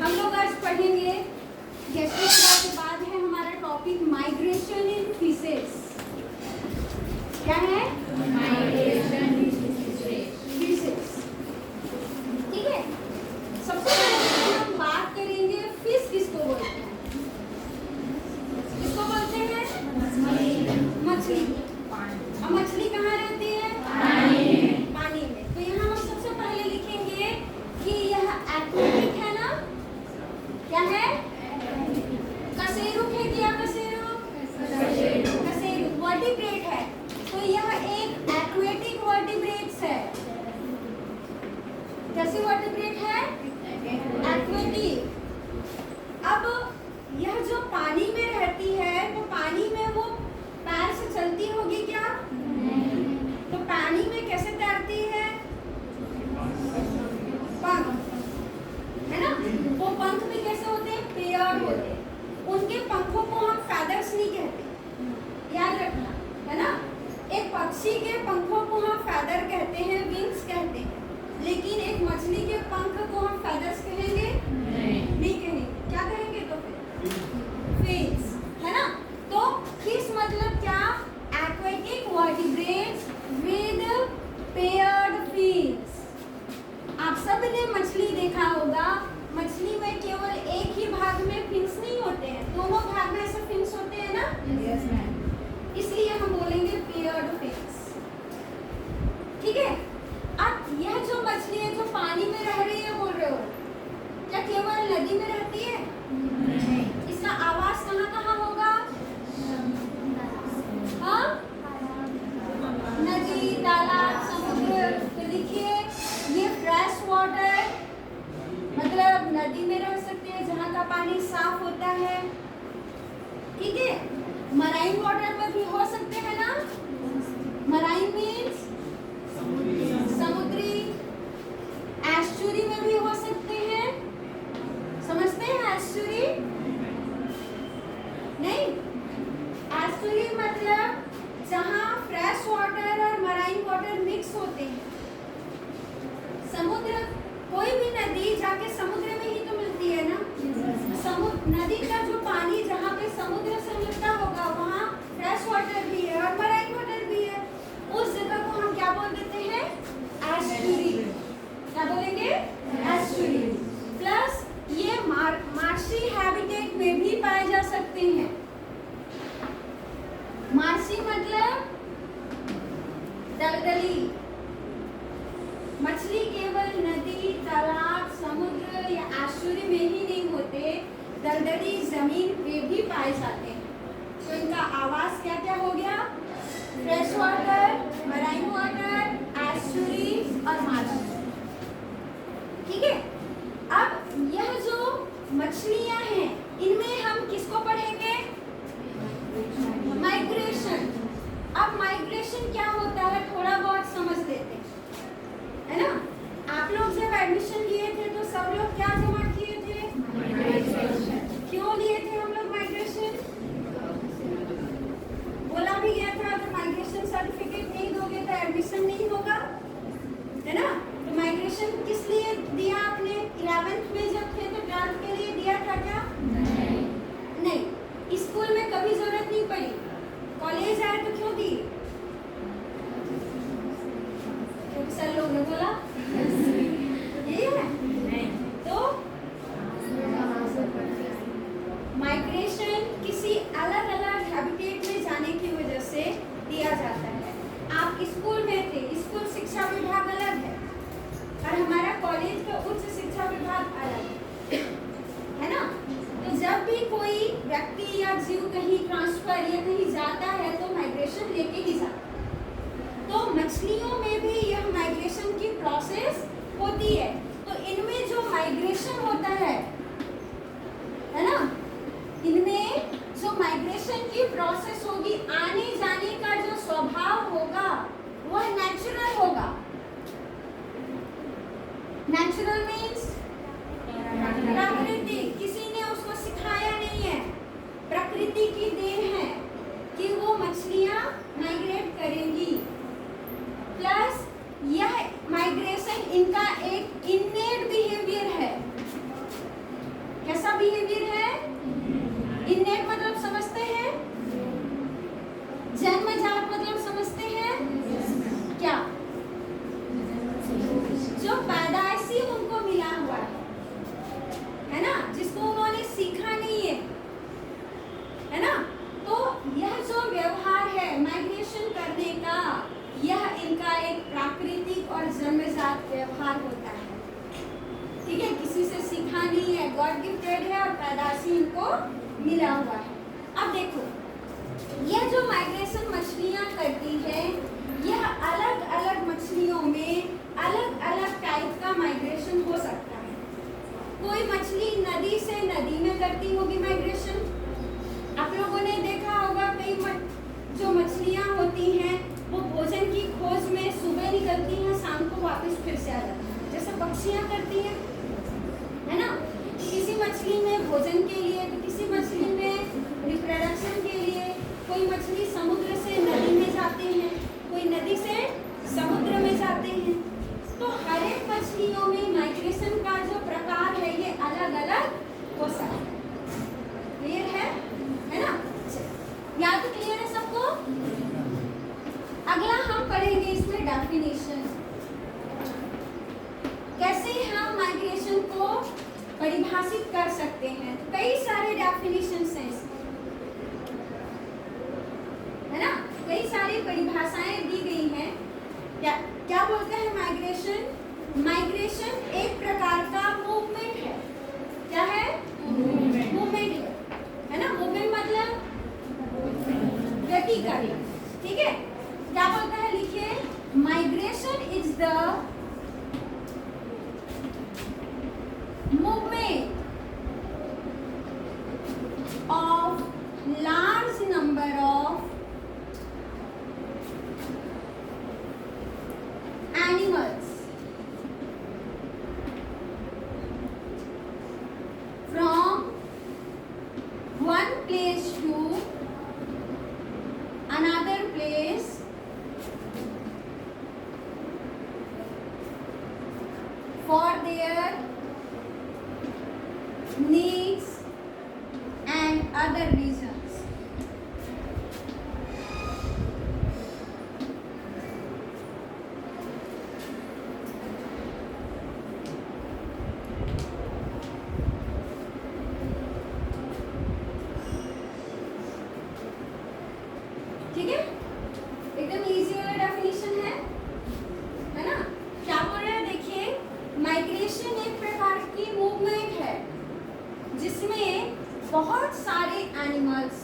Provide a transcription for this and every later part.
हम लोग आज पढ़ेंगे यशोदा के बाद है हमारा टॉपिक माइग्रेशन इन फिशेस। क्या है? माइग्रेशन इन फिशेस। ठीक है, सबसे पहले हम बात करेंगे फिश किसको बोलते हैं। किसको बोलते हैं? मछली। और मछली कहाँ रहती है? पानी में। तो यहाँ हम सबसे पहले लिखेंगे कि यह एक्वेटिक है ना। क्या है? कशेरुक है क्या? कशेरुक वर्टिब्रेट है। तो यह एक एक्वेटिक वर्टिब्रेट्स है। कैसी वर्टिब्रेट है? एक्वेटिक। अब यह जो पानी में रहती है तो पानी में वो पैर से चलती होगी क्या? तो पानी में कैसे तैरती है? पंख, है ना। वो पंख भी कैसे होते हैं? पेयर्ड होते हैं। उनके पंखों को हम फेदर्स नहीं कहते, याद रखना, है ना। एक पक्षी के पंखों को हम फेदर कहते हैं, विंग्स कहते हैं, लेकिन एक मछली के पंख को हम फेदर्स कहेंगे? नहीं कहेंगे। क्या कहेंगे तो फिर? फिन्स, है ना। तो फिश मतलब क्या? Aquatic vertebrates with paired fins. आप सब ने मछली देखा होगा, मछली में केवल एक ही भाग में फिन्स नहीं होते हैं, दोनों भाग में ऐसे फिन्स होते हैं ना। Yes ma'am. इसलिए हम बोलेंगे पेयर्ड फिन्स। ठीक है। अब यह जो मछली है जो पानी में रह रही है बोल रहे हो, क्या केवल नदी में रहती है? नहीं। इसका आवास कहाँ कहाँ होगा? हाँ, नदी, तालाब, समुद्र। तो देखिए ये फ्रेश वाटर मतलब नदी में रह सकते हैं जहाँ का पानी साफ होता है। ठीक है। मराइन वाटर में भी हो सकते हैं ना। मराइन मीन्स समुद्री। एस्चुरी में भी हो सकते हैं। समझते हैं एस्चुरी? नहीं। एस्चुरी मतलब जहाँ फ्रेश वाटर और मराइन वाटर मिक्स होते हैं। समुद्र, कोई भी नदी जाके समुद्र में ही तो मिलती है ना। नदी का जो पानी जहाँ पे समुद्र से मिलता होगा वहाँ फ्रेश वाटर भी है और मराइन वाटर भी है। उस जगह को हम क्या बोल देते हैं? एस्चुरी। क्या बोलेंगे? एस्चुरी। प्लस ये मार्शी हैबिटेट में भी पाए जा सकते हैं। मार्शी मतलब दलदली। मछली केवल नदी, तालाब, समुद्र या एस्चुरी में ही नहीं होते, दलदली जमीन पे भी पाए जाते हैं। तो इनका आवास क्या क्या हो गया? Fresh water, marine water, estuary और मार्शी। ठीक है। अब यह जो मछलियां हैं इनमें हम किसको पढ़ेंगे? माइग्रेशन। अब माइग्रेशन क्या होता है थोड़ा बहुत समझ लेते हैं, है ना। आप लोग जब एडमिशन लिए थे तो सब लोग क्या जमा किए थे? माइग्रेशन। क्यों लिए थे हम लोग माइग्रेशन? बोला भी गया था अगर माइग्रेशन सर्टिफिकेट नहीं दोगे तो एडमिशन नहीं होगा, है ना। तो माइग्रेशन किस लिए दिया आपने? 11th में जब थे तो 12th के लिए दिया था क्या? नहीं। स्कूल में कभी जरूरत नहीं पड़ी, कॉलेज आए तो क्यों दी? क्योंकि सर लोग ने बोला यही है। तो माइग्रेशन किसी अलग अलग हैबिटेट में जाने की वजह से दिया जाता है। आप स्कूल में थे, स्कूल शिक्षा विभाग अलग है और हमारा कॉलेज का उच्च शिक्षा विभाग अलग है ना। तो जब भी कोई व्यक्ति या जीव कहीं ट्रांसफर या कहीं जाता है तो माइग्रेशन लेके ही जाता है। तो मछलियों में भी यह माइग्रेशन की प्रोसेस होती है। तो इनमें जो माइग्रेशन होता है ना, इनमें जो माइग्रेशन की प्रोसेस होगी, आने जाने का जो स्वभाव होगा वह नेचुरल होगा। नेचुरल मीन्स प्राकृतिक। किसी ने उसको सिखाया नहीं है, प्रकृति की देन है कि वो मछलियां माइग्रेट करेंगी। प्लस यह माइग्रेशन इनका एक इननेट बिहेवियर है। गॉड गिफ्टेड है और पैदाशी इनको मिला हुआ है। अब देखो ये जो माइग्रेशन मछलियाँ करती है, यह अलग अलग मछलियों में अलग अलग टाइप का माइग्रेशन हो सकता है। कोई मछली नदी से नदी में करती होगी माइग्रेशन। आप लोगों ने देखा होगा कई जो मछलियाँ होती हैं वो भोजन की खोज में सुबह निकलती हैं, शाम को वापस फिर से आ जाती हैं, जैसे पक्षियाँ करती हैं, है ना। किसी मछली में भोजन के लिए तो किसी मछली में रिप्रोडक्शन के लिए। कोई मछली समुद्र से नदी में जाते हैं, कोई नदी से समुद्र में जाते हैं। तो हर एक मछलियों में माइग्रेशन का जो प्रकार है ये अलग अलग हो सकता है। क्लियर है ना? याद तो क्लियर है सबको? अगला हम पढ़ेंगे इसमें डेफिनेशन, कैसे हम माइग्रेशन को परिभाषित कर सकते हैं। तो कई सारे डेफिनेशंस हैं, है ना, कई सारी परिभाषाएं दी गई हैं। क्या बोलते हैं माइग्रेशन? माइग्रेशन एक प्रकार का मूवमेंट है। क्या है? मूवमेंट है ना। मूवमेंट मतलब गति करना, ठीक है। क्या बोलता है, लिखिए, migration is the movement of large number of animals from one place to another place for their needs and other reasons. ठीक है, एकदम इजी वाला डेफिनेशन है ना। क्या बोल रहे हैं, देखिए, माइग्रेशन एक प्रकार की मूवमेंट है जिसमें बहुत सारे एनिमल्स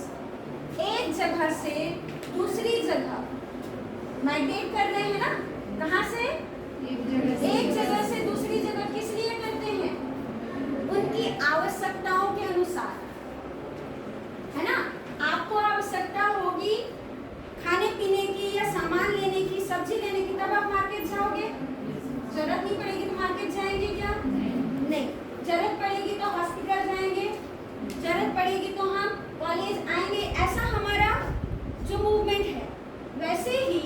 एक जगह से दूसरी जगह माइग्रेट कर रहे हैं ना। कहाँ से? एक जगह से दूसरी जगह। किस लिए करते हैं? उनकी आवश्यकताओं के अनुसार, है ना। आपको आवश्यकता होगी खाने पीने की या सामान लेने की, सब्जी लेने की, तब आप मार्केट जाओगे। जरूरत नहीं पड़ेगी तो मार्केट जाएंगे क्या? नहीं। जरूरत पड़ेगी तो हॉस्पिटल जाएंगे, जरूरत पड़ेगी तो हम कॉलेज आएंगे। ऐसा हमारा जो मूवमेंट है, वैसे ही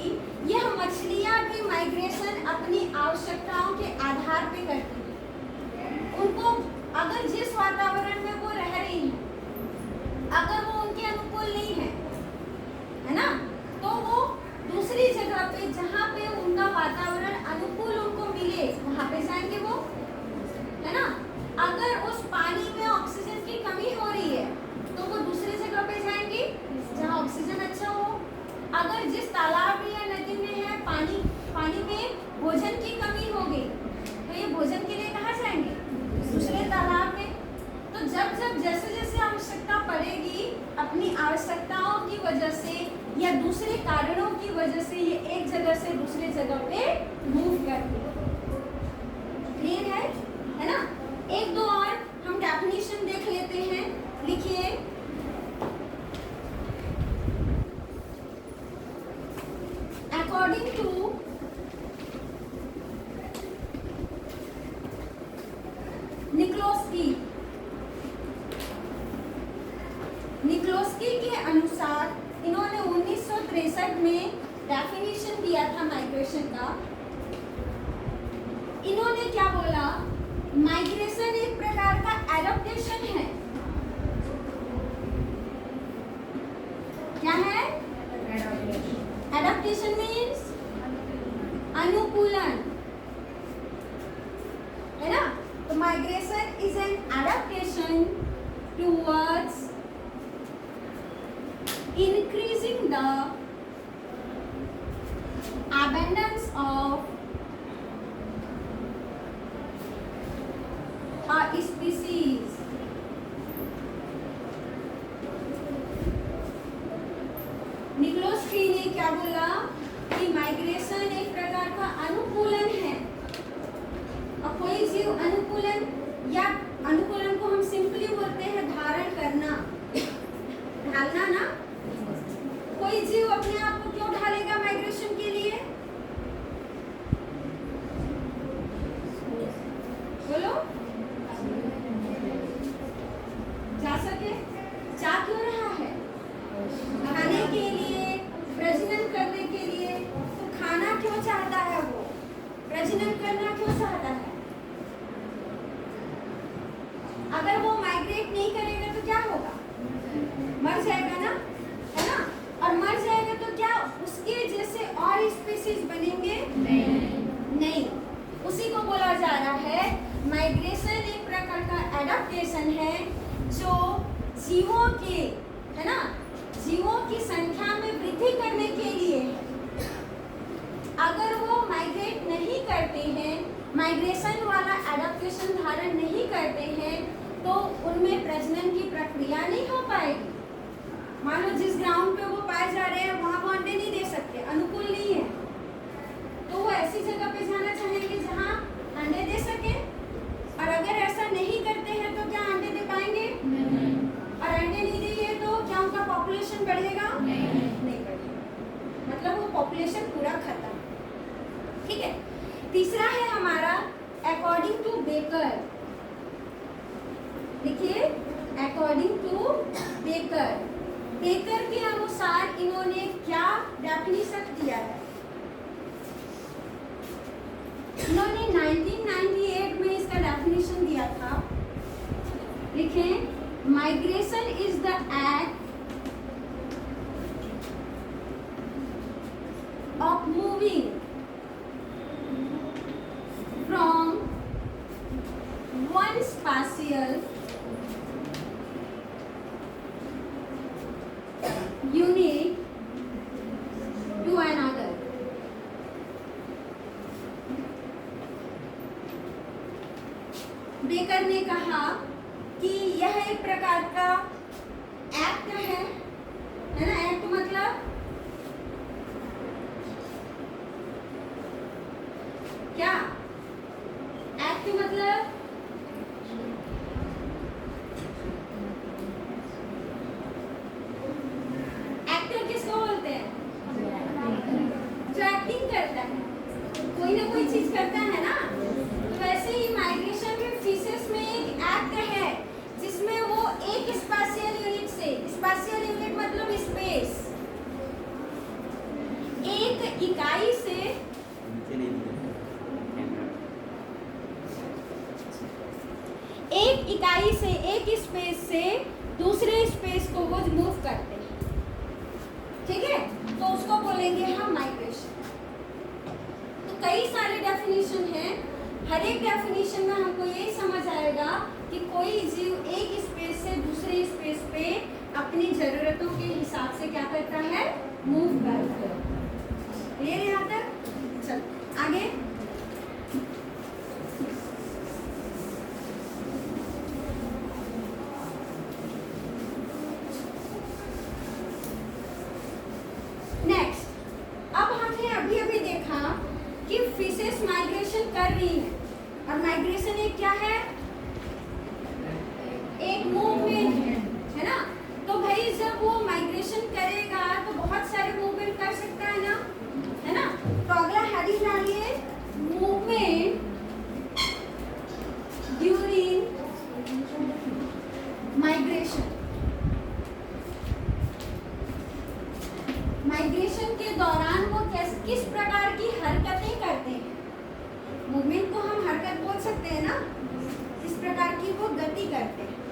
यह मछलियाँ भी माइग्रेशन अपनी आवश्यकताओं के आधार पे करती हैं। उनको अगर जिस वातावरण में वो रह रही हैं, अगर वो उनके अनुकूल नहीं है ना, तो वो दूसरी जगह पे जहाँ पे उनका वातावरण अनुकूल उनको मिले वहाँ पे जाएंगे वो, है ना। अगर उस पानी में ऑक्सीजन की कमी हो रही है तो वो दूसरी जगह पे जाएंगे जहाँ ऑक्सीजन अच्छा हो। अगर जिस तालाब या नदी में है पानी में भोजन की कमी हो गई तो ये भोजन के लिए कहाँ जाएंगे? दूसरे तालाब में। तो जब जैसे जैसे आवश्यकता पड़ेगी, अपनी आवश्यकताओं की वजह से या दूसरे कारणों की वजह से ये एक जगह से दूसरे जगह पे मूव करते हैं। क्लियर है ना। एक दो और हम डेफिनेशन देख लेते हैं। लिखिए, अकॉर्डिंग टू निक्लोस्की के अनुसार, इन्होंने 1963 में डेफिनेशन दिया था माइग्रेशन का। इन्होंने क्या बोला, माइग्रेशन एक प्रकार का एडप्टेशन है। क्या है? एडप्टेशन मीन्स अनुकूलन, है ना। तो migration is an adaptation towards increasing the abundance of a species क्या बोला कि माइग्रेशन एक प्रकार का अनुकूलन है। और कोई जीव अनुकूलन या अनुकूलन को हम सिंपली बोलते हैं धारण करना, ढालना ना। कोई जीव अपने आप को क्यों ढालेगा माइग्रेशन के लिए? बोलो, जा सके, जा क्यों रहा है? खाने के लिए, प्रजनन करने के लिए। तो खाना क्यों चाहता है वो? प्रजनन करना क्यों चाहता है? अगर वो माइग्रेट नहीं करेगा तो क्या होगा? मर जाएगा ना, है ना? और मर जाएगा तो क्या उसके जैसे और स्पीशीज बनेंगे? नहीं। उसी को बोला जा रहा है माइग्रेशन एक प्रकार का एडाप्टेशन है जो जीवों के, है ना, जीवों की संख्या में वृद्धि करने के लिए है। अगर वो माइग्रेट नहीं करते हैं, माइग्रेशन वाला एडाप्टेशन धारण नहीं करते हैं, तो उनमें प्रजनन की प्रक्रिया नहीं हो पाएगी। मान लो जिस ग्राउंड पे वो पाए जा रहे हैं वहां वो अंडे नहीं दे सकते, अनुकूल नहीं है, तो वो ऐसी जगह पे जाना चाहेंगे जहां अंडे दे सके। और अगर ऐसा नहीं करते हैं तो क्या अंडे दे पाएंगे? और अंडे नहीं देंगे तो क्या उनका पॉपुलेशन बढ़ेगा? नहीं बढ़ेगा। मतलब वो पॉपुलेशन पूरा खत्म। ठीक है। तीसरा है हमारा अकॉर्डिंग टू बेकर। देखिए, अकॉर्डिंग टू बेकर, बेकर के अनुसार इन्होंने क्या डेफिनेशन दिया है? इन्होंने 1998 में इसका डेफिनेशन दिया था। लिखें, migration is the act of moving from one spatial unit to another। Baker ने कहा कि यह एक प्रकार का एक्ट है ना? एक्ट मतलब क्या? एक्ट मतलब करता है, कोई ना कोई चीज करता है ना। तो वैसे ही माइग्रेशन में फिशेस में एक एक्ट है जिसमें वो एक स्पेशियल यूनिट से, स्पेशियल यूनिट मतलब स्पेस, एक इकाई से एक स्पेस से दूसरे स्पेस को वो मूव करते हैं। ठीक है, तो उसको बोलेंगे हम माइग्रेशन। कई सारे डेफिनेशन हैं, हर एक डेफिनेशन में हमको यही समझ आएगा कि कोई जीव एक स्पेस से दूसरे स्पेस पे अपनी जरूरतों के हिसाब से क्या करता है? मूव करता है। क्लियर है यहाँ तक? चल आगे। नेक्स्ट, अब हमने अभी अभी देखा कि फिशेस माइग्रेशन कर रही है, और माइग्रेशन एक क्या है? एक मूवमेंट है ना। तो भाई जब वो माइग्रेशन करेगा तो बहुत सारे मूवमेंट कर सकता है ना, है ना। तो अगला हेडिंग डालिए, मूवमेंट ड्यूरिंग माइग्रेशन। माइग्रेशन के दौरान वो किस प्रकार की हरकतें करते हैं? मूवमेंट को हम हरकत बोल सकते हैं ना, इस प्रकार की वो गति करते हैं।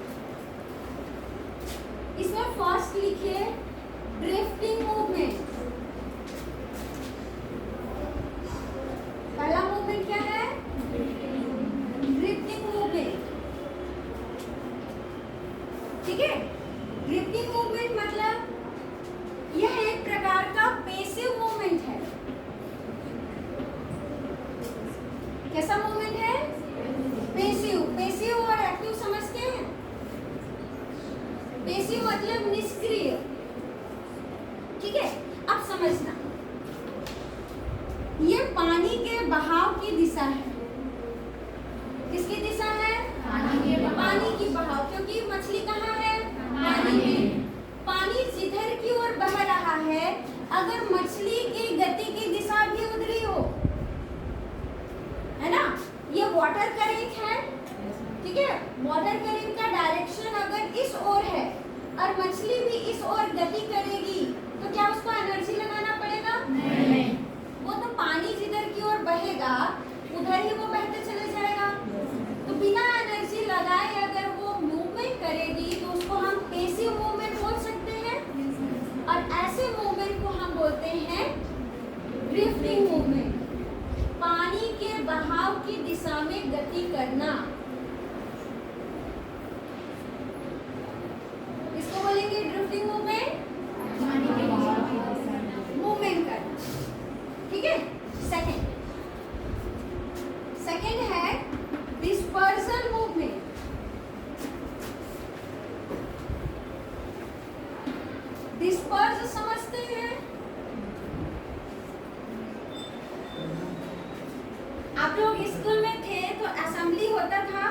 इसमें फर्स्ट लिखिए ड्रिफ्टिंग मूवमेंट। पहला मूवमेंट क्या है? Drifting movement. ठीक है, ड्रिफ्टिंग मूवमेंट मतलब यह एक प्रकार का पैसिव मूवमेंट है। कैसा मूवमेंट है? पैसिव। पैसिव और एक्टिव समझते हैं? पैसिव मतलब निष्क्रिय। ठीक है, अब समझना, किसकी दिशा है? पानी की बहाव, क्योंकि मछली कहाँ है? पानी में। पानी जिधर की ओर बह रहा है, अगर मछली की गति की दिशा भी उधरी हो, है ना, ये वाटर करेंट है, ठीक है, वाटर करेंट का डायरेक्शन अगर इस ओर है और मछली भी इस ओर गति करेगी, तो क्या उसको एनर्जी लगाना पड़ेगा? नहीं। वो तो पानी जिधर की ओर बहेगा उधर ही वो बहते चले जाएगा। तो बिना एनर्जी लगाए अगर वो मूवमेंट करेगी तो उसको हम पैसिव मूवमेंट बोल सकते हैं, और ऐसे मूवमेंट को हम बोलते हैं ड्रिफ्टिंग मूवमेंट। पानी के बहाव की दिशा में गति करना, इसको बोलेंगे ड्रिफ्टिंग मूवमेंट, मूवमेंट करना, ठीक है। सेकंड है डिस्पर्सल मूवमेंट। डिस्पर्स समझते हैं? आप लोग स्कूल में थे तो असेंबली होता था,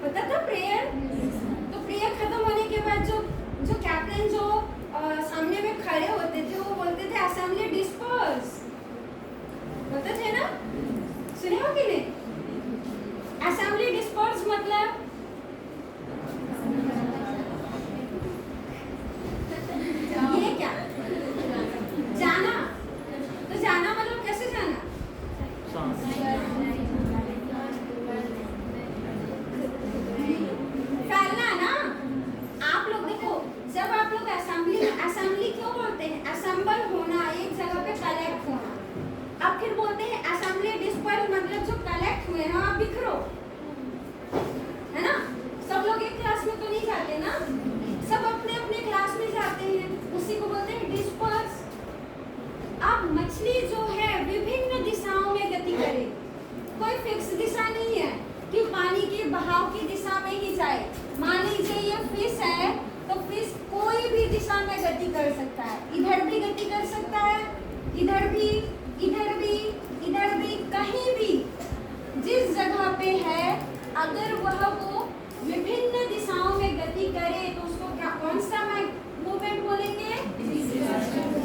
होता था प्रेयर। तो प्रेयर खत्म होने के बाद जो कैप्टन जो सामने में खड़े होते थे वो बोलते थे असेंबली डिस्पर्स, होते थे ना, सुने हो कि नहीं? असेंबली डिस्पर्स मतलब ये क्या? जाना। तो जाना मतलब कैसे जाना? फैलना ना। आप लोग देखो, जब आप लोग असेंबली क्यों बोलते हैं? असेंबल होना, एक जगह पे कलेक्ट होना। अब फिर बोलते हैं असेंबली डिस्पर्स मतलब जो कलेक्ट हुए ना आप बिखरो, है ना। सब लोग एक क्लास में तो नहीं जाते ना, सब अपने अपने क्लास में जाते हैं, उसी को बोलते हैं डिस्पर्स। अब मछली जो है विभिन्न दिशाओं में गति करेगी, कोई फिक्स दिशा नहीं है कि पानी के बहाव की दिशा में ही जाए। मान लीजिए ये फिश है तो फिश कोई भी दिशा में गति कर सकता है, इधर भी गति कर सकता है, इधर भी, इधर भी, इधर भी, कहीं भी जिस जगह पे है, अगर वह वो विभिन्न दिशाओं में गति करे तो उसको क्या, कौन सा मूवमेंट बोलेंगे?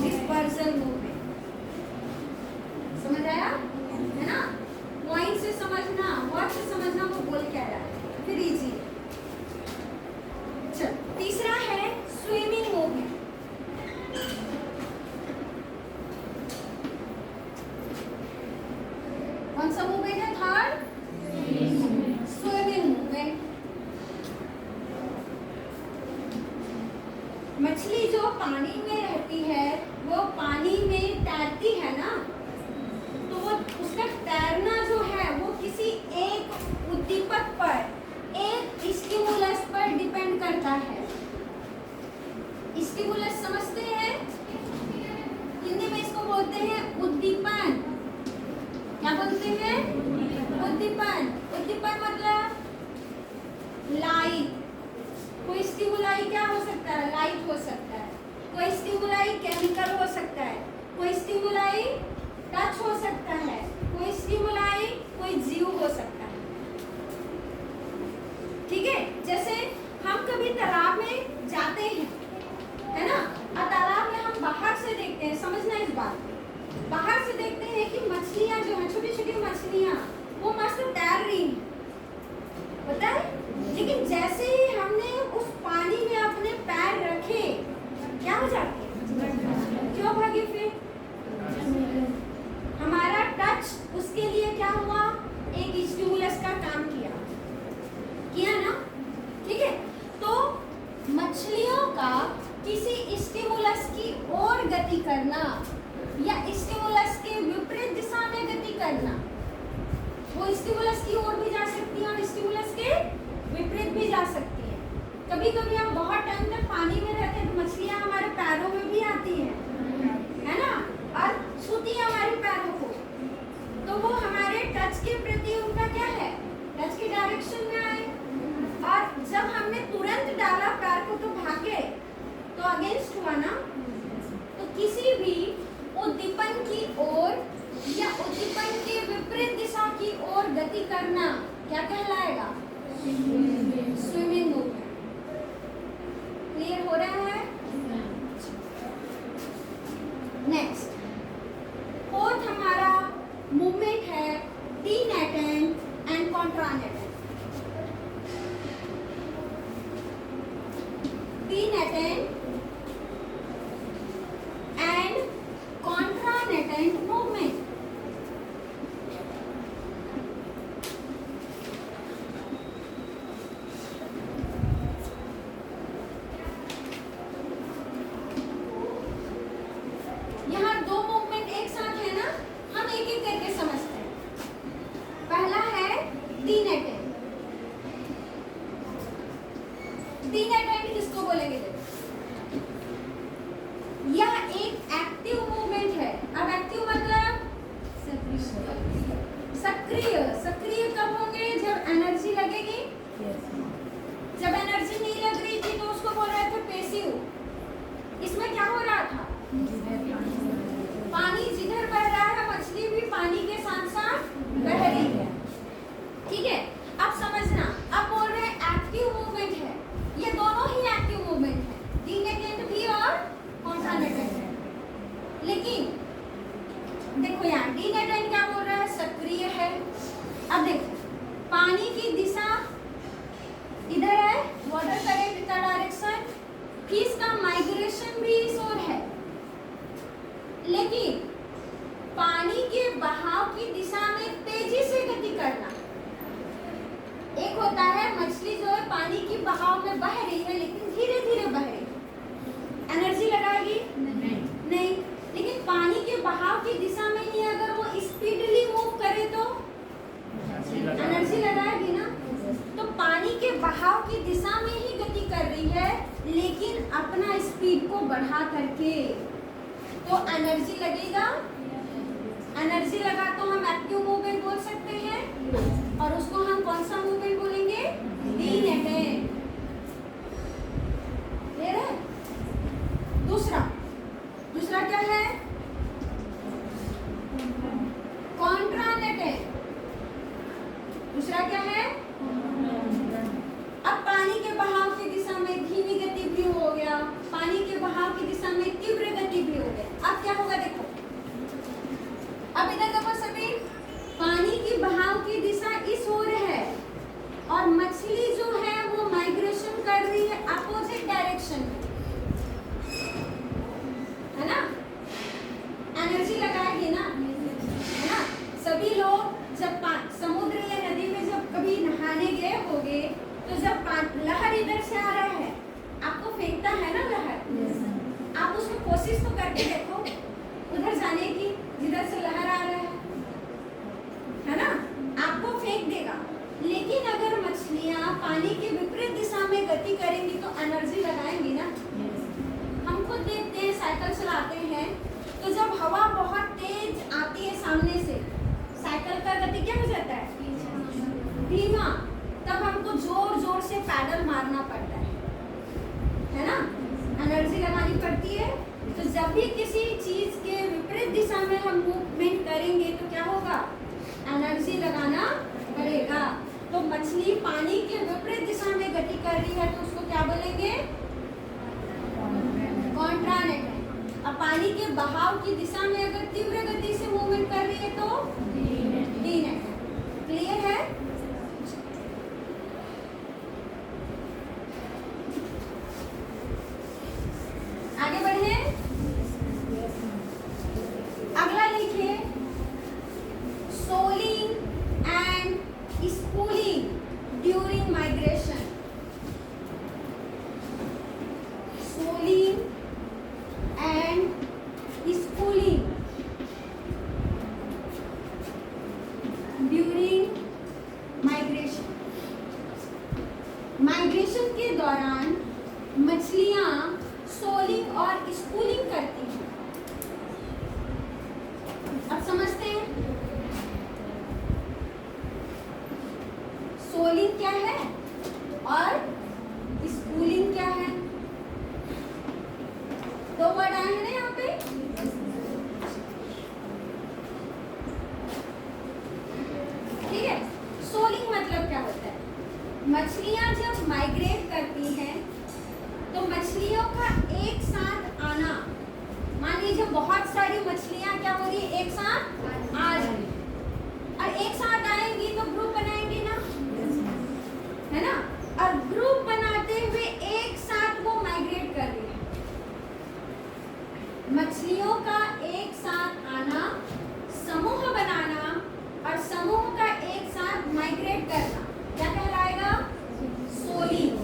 Dispersal movement. समझ आया? है ना? पॉइंट से समझना, वर्ड से समझना वो बोल क्या रहा है, फिर इजी। चल, तीसरा है स्विमिंग मूवमेंट। कौन सा मूवमेंट है? Third, swimming movement. मछली जो पानी में रहती है वो पानी में तैरती है ना, तो वो उसका तैरना जो है वो किसी एक उद्दीपक पर, एक स्टिमुलस पर डिपेंड करता है। स्टिमुलस समझते हैं? हिंदी में इसको बोलते हैं उद्दीपन। क्या बोलते हैं? उद्दीपन। उद्दीपन मतलब लाइट। कोई स्टिमुलाई क्या हो सकता है? लाइट हो सकता है। कोई स्टिमुलाई केमिकल हो सकता है, कोई स्टिमुलाई टच हो सकता है, कोई स्टिमुलाई कोई जीव हो सकता है, ठीक है। जैसे हम कभी तालाब में जाते हैं, है ना, और तालाब में हम बाहर से देखते हैं, समझना इस बात को, बाहर से देखते हैं कि मछलियां जो हैं, छोटी छोटी मछलियां, वो मस्त तैर रही हैं, पता है। लेकिन जैसे ही हमने उस पानी में अपने पैर रखे, क्या हो जाते हैं? क्यों भागी? फिर हमारा टच उसके लिए क्या हुआ? एक स्टिमुलस का काम किया ना, ठीक है। तो मछलियों का किसी स्टिमुलस की ओर गति करना या स्टिमुलस के विपरीत दिशा में गति करना, वो स्टिमुलस की ओर भी जा सकती है और स्टिमुलस के विपरीत भी जा सकती है। कभी कभी हम बहुत टाइम तक पानी में रहते हैं तो मछलियां हमारे पैरों में भी आती हैं, है ना, और छूती है हमारे पैरों को, तो वो हमारे टच के प्रति उनका क्या है? टच के डायरेक्शन में आए। और जब हमने तुरंत डाला पैर को तो भागे, तो अगेंस्ट हुआ ना। तो किसी भी उद्दीपन की ओर या उद्दीपन के विपरीत दिशा की ओर गति करना क्या कहलाएगा? Swimming movement. क्लियर हो रहा है? नेक्स्ट फोर्थ हमारा मूवमेंट है डीनेटेंट एंड कॉन्ट्रानेटेंट। डीनेटेंट एंड कॉन्ट्रानेटेंट मूवमेंट। यहाँ दो मूवमेंट एक साथ है ना, हम एक एक करके समझते हैं। पहला है डीनेटेंट। डीनेटेंट किसको बोलेंगे? यह एक एक्टिव मूवमेंट है। अब एक्टिव मतलब सक्रिय। सक्रिय कब होंगे? जब एनर्जी लगेगी। जब एनर्जी नहीं लग रही थी तो उसको बोल रहे थे पैसिव। इसमें क्या हो रहा था? पानी जिधर बह रहा है मछली भी पानी के साथ साथ बह रही है। ठीक है, अब समझना, अब बोल रहे हैं एक्टिव मूवमेंट है। ये दोनों ही एक्टिव मूवमेंट है, डीनेटेंट भी और कॉन्ट्रानेटेंट है। लेकिन देखो यहाँ डीनेटेंट क्या बोल रहा है? सक्रिय है। अब देखो पानी की दिशा इधर है, वाटर करंट का डायरेक्शन, फिश का माइग्रेशन भी इस ओर है। लेकिन पानी के बहाव की दिशा में तेजी से गति करना। एक होता है मछली जो है पानी की बहाव में बह रही है लेकिन धीरे धीरे बह रही है, एनर्जी लगाएगी नहीं। लेकिन पानी के बहाव की दिशा में ही अगर वो स्पीडली मूव करे तो एनर्जी लगाएगी ना। तो पानी के बहाव की दिशा में ही गति कर रही है लेकिन अपना स्पीड को बढ़ा करके, तो एनर्जी लगेगा। एनर्जी लगा तो हम एक्टिव मूवमेंट बोल सकते हैं और उसको हम कौन सा मूवमेंट बोलेंगे? डीनेटेंट। क्लियर है? दूसरा क्या है? कॉन्ट्रानेटेंट। दूसरा क्या है? अब पानी के बहाव की दिशा में धीमी गति भी हो गया, पानी के बहाव की दिशा में तीव्र गति भी हो गया। अब क्या होगा देखो, अब इधर देखो सभी, पानी की बहाव की दिशा इस ओर है और मछली जो है वो माइग्रेशन कर रही है अपोजिट डायरेक्शन में, है ना। एनर्जी लगाएगी ना, है ना। सभी लोग जब समुद्र या नदी में जब कभी नहाने गए होंगे तो जब लहर इधर से आ रहा है आपको फेंकता है ना लहर, आप उसको कोशिश तो करके देखो उधर जाने की जिधर से लहर आ रहा है ना, आपको फेंक देगा। लेकिन अगर मछलियां पानी के विपरीत दिशा में गति करेंगी तो एनर्जी लगाएंगी ना। हम खुद देखते हैं, साइकिल चलाते हैं तो जब हवा बहुत तेज आती है सामने से, साइकिल का गति क्या हो जाता है? धीमा। तब हमको जोर जोर से पैडल मारना पड़ता है ना, एनर्जी लगानी पड़ती है। तो जब भी किसी चीज के विपरीत दिशा में हम मूवमेंट करेंगे तो क्या होगा? एनर्जी लगाना पड़ेगा। तो मछली पानी के विपरीत दिशा में गति कर रही है तो उसको क्या बोलेंगे? कॉन्ट्रानेटेंट। अब पानी के बहाव की दिशा में अगर तीव्र गति से मूवमेंट कर रही है तो डीनेटेंट। क्लियर है? आगे बढ़े, अगला लिखिए soling and spooling during migration. Soling and spooling during migration. Migration के दौरान मछलियां सोलिंग और स्पूलिंग करती हैं। अब समझते हैं सोलिंग क्या है और स्पूलिंग क्या है। दो वर्ड आए हैं ना यहाँ पे। ठीक है, सोलिंग मतलब मछलियां जब माइग्रेट करती हैं तो मछलियों का एक साथ आना, मान लीजिए बहुत सारी मछलियां क्या हो रही है, एक साथ आ रही है, और एक साथ आएंगी तो ग्रुप बनाएंगे ना, है ना, और ग्रुप बनाते हुए एक साथ वो माइग्रेट कर रही है। मछलियों का एक साथ आना, समूह बनाना और समूह का एक साथ माइग्रेट करना क्या कहलाएगा, सोलिंग।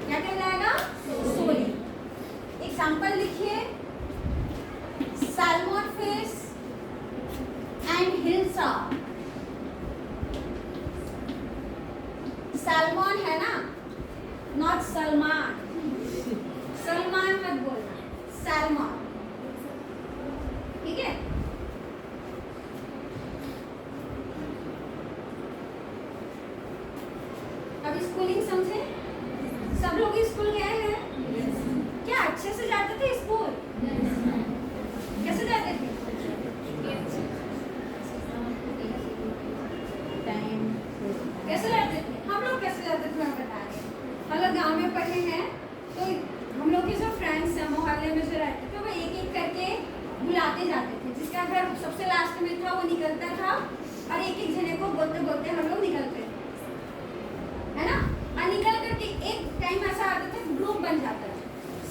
क्या कहलाएगा, सोलिंग। एग्जाम्पल लिखिए, salmon fish and hilsa. Salmon है ना, नॉट सलमान, सलमान मत बोलना, सैल्मन, ठीक है। अब स्कूलिंग समझे, सब लोग स्कूल गए हैं, क्या अच्छे से जाते थे स्कूल, कैसे जाते थे, कैसे जाते थे, हम लोग कैसे जाते थे, मैं बता रही हूँ। हम लोग गाँव में पढ़े हैं तो हम लोग के जो फ्रेंड्स हैं मोहल्ले में जो रहते थे वो एक एक करके बुलाते जाते थे, जिसका घर सबसे लास्ट में था वो निकलता था और एक एक जने को बोलते बोलते हम लोग निकलते थे, है ना। और निकल करके एक टाइम ऐसा आता था ग्रुप बन जाता था,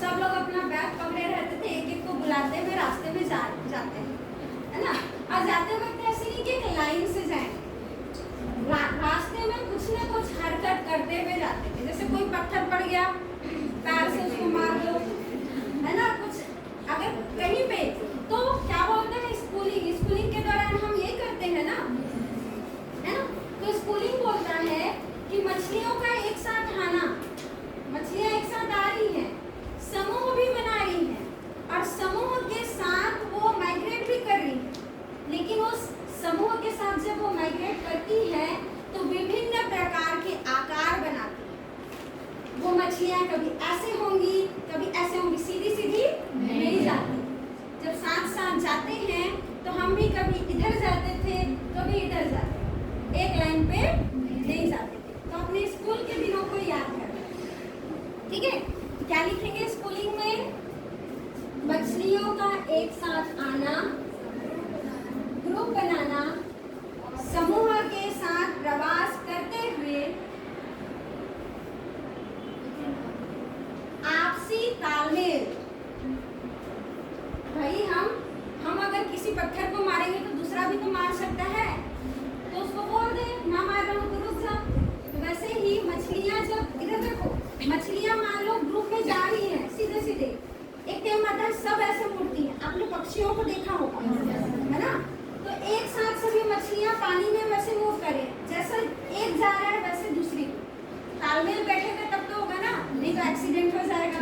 सब लोग अपना बैग पकड़े रहते थे, एक एक को बुलाते हुए रास्ते में जाते हैं, है ना। और जाते वक्त ऐसे नहीं कि एक लाइन से जाएंगे, रास्ते में कुछ ना कुछ हरकत करते हुए जाते थे, जैसे कोई पत्थर पड़ गया पैर से उसको मार दो, है ना, कुछ अगर कहीं पे तो क्या बोलते हैं स्कूलिंग, स्कूलिंग के दौरान हम ये करते हैं ना, है ना। तो स्कूलिंग बोलता है कि मछलियों का एक साथ आना, मछलियां एक साथ आ रही हैं, समूह भी बना रही हैं और समूह के साथ वो माइग्रेट भी कर रही है, लेकिन उस समूह के साथ जब वो माइग्रेट करती है तो विभिन्न प्रकार के आकार बनाती है। वो मछलियां कभी ऐसे होंगी, कभी ऐसे होंगी, सीधी सीधी नहीं जाती। जब साथ साथ जाते हैं तो हम भी कभी इधर जाते थे, कभी इधर जाते थे, एक लाइन पे नहीं जाते थे। तो अपने स्कूल के दिनों को याद करना, ठीक है। क्या लिखेंगे स्कूलिंग में, मछलियों का एक साथ आना, ग्रुप बनाना, समूह के साथ प्रवास करते हुए आपसी तालमेल। भाई हम अगर किसी पत्थर को मारेंगे तो दूसरा भी तो मार सकता है, तो उसको बोल दे मैं मार रहा हूँ तो रुक जा। तो वैसे ही मछलियां जब, इधर देखो, मछलियां मान लो ग्रुप में जा रही हैं सीधे सीधे, एक टाइम आता है सब ऐसे मुड़ती हैं, आपने पक्षियों को देखा होगा, है ना। तो एक साथ सभी मछलियां पानी में वैसे मूव करें, जैसे एक जा रहा है वैसे दूसरी को तालमेल बैठेगा तब तो होगा ना, नहीं तो एक्सीडेंट हो जाएगा।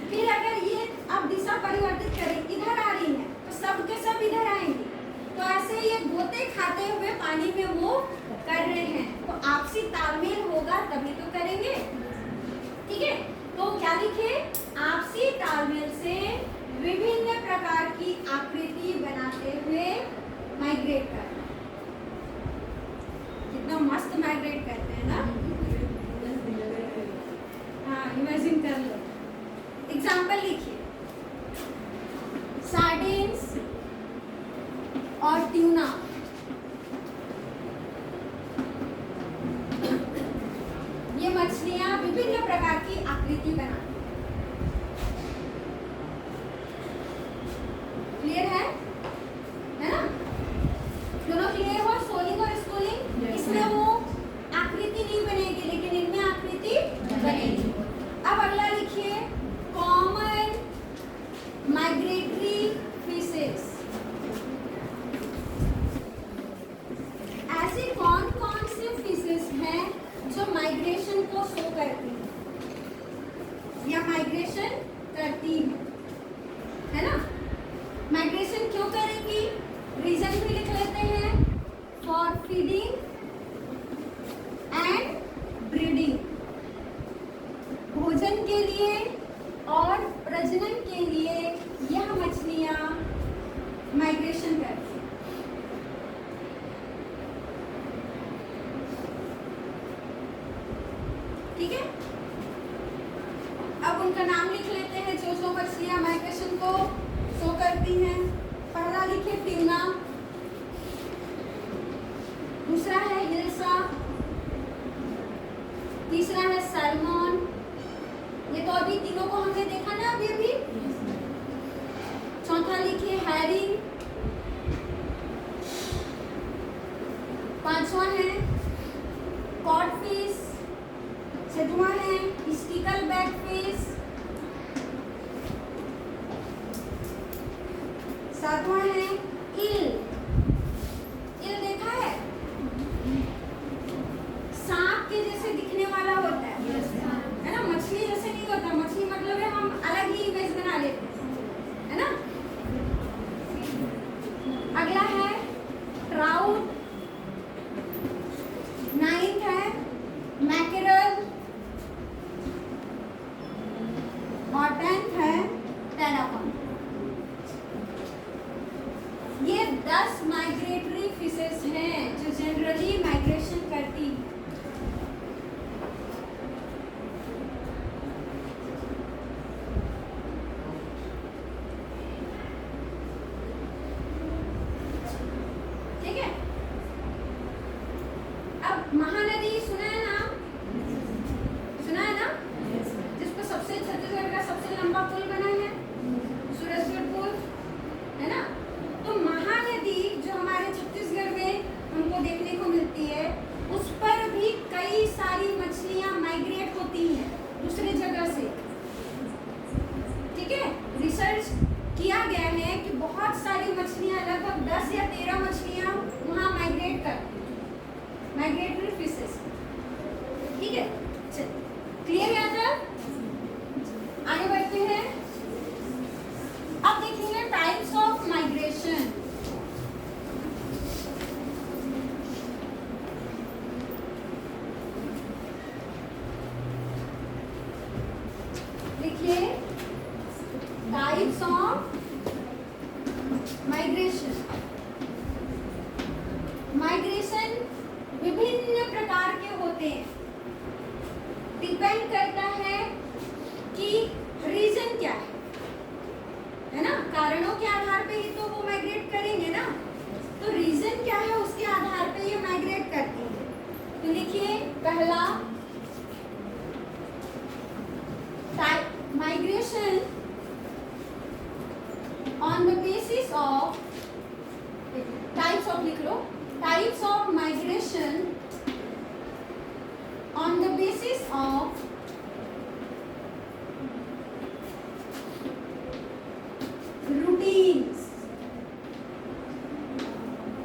फिर अगर ये अब दिशा परिवर्तित करें, इधर आ रही है तो सब के सब इधर आएंगे, तो ऐसे ये गोते खाते हुए पानी में मूव कर रहे हैं, तो आपसी तालमेल होगा तभी तो करेंगे, ठीक है। तो क्या लिखे, आपसी तालमेल से विभिन्न प्रकार की आकृति बनाते हुए माइग्रेट करना। कितना मस्त माइग्रेट करते हैं ना, हाँ इमेजिन कर लो। एग्जाम्पल लिखिए, सार्डिन्स और ट्यूना, ये मछलियां विभिन्न प्रकार की आकृति बनाती हैं। क्लियर है ना, दोनों क्लियर हो, सोलिंग और स्कूलिंग। इसमें वो आकृति नहीं बनेगी लेकिन इनमें आकृति बनेगी। अब अगला लिखिए, कॉमन माइग्रेटरी फिशेस। ऐसी कौन कौन सी फिशेस हैं जो माइग्रेशन को शो करती हैं, ठीक है, अब उनका नाम लिख लेते हैं जो जो मछलियां माइग्रेशन को शो करती हैं। पहला लिखिए ट्यूना, दूसरा है हिल्सा, तीसरा है सैल्मन, ये तो अभी तीनों को हमने देखा ना अभी। चौथा लिखिए हैरिंग, पांचवा है कॉडफिश, छठवां है स्टिकल बैक फिश, सातवां है इल। इल देखा है, सांप के जैसे दिखने वाला होता है ना, मछली जैसे नहीं होता। मछली मतलब है हम अलग ही इमेज बना लेते हैं, है ना। अगला है ट्राउट, नाइन्थ है मैकेरल और 10th है टेराकॉन। ये 10 माइग्रेटरी फिशेस हैं जो जनरली माइग्रेशन करती हैं। ठीक है, अब महानदी सुना है ना, सुना है ना, जिसको सबसे छत्तीसगढ़ का सबसे लंबा पुल बना है, सूरजगढ़ पुल, है ना। तो महानदी जो हमारे छत्तीसगढ़ में हमको देखने को मिलती है, उस पर भी कई सारी मछलियां माइग्रेट होती हैं दूसरे जगह से। ठीक है, रिसर्च किया गया है कि बहुत सारी मछलियां, लगभग 10 या 13 मछलियां वहां माइग्रेट करती हैं, माइग्रेटरी फिशेस। ठीक है, चलिए क्लियर है तब, आगे बढ़ते हैं। अब देखेंगे टाइप्स ऑफ माइग्रेशन। देखिए टाइप्स ऑफ माइग्रेशन। माइग्रेशन विभिन्न प्रकार के होते हैं, डिपेंड करता है कि रीजन क्या है ना। कारणों के आधार पे ही तो वो माइग्रेट करेंगे ना, तो रीजन क्या है उसके आधार पे ये माइग्रेट करती है। तो लिखिए पहला migration on the basis of, types of लिख लो, types of migration on the basis of routines।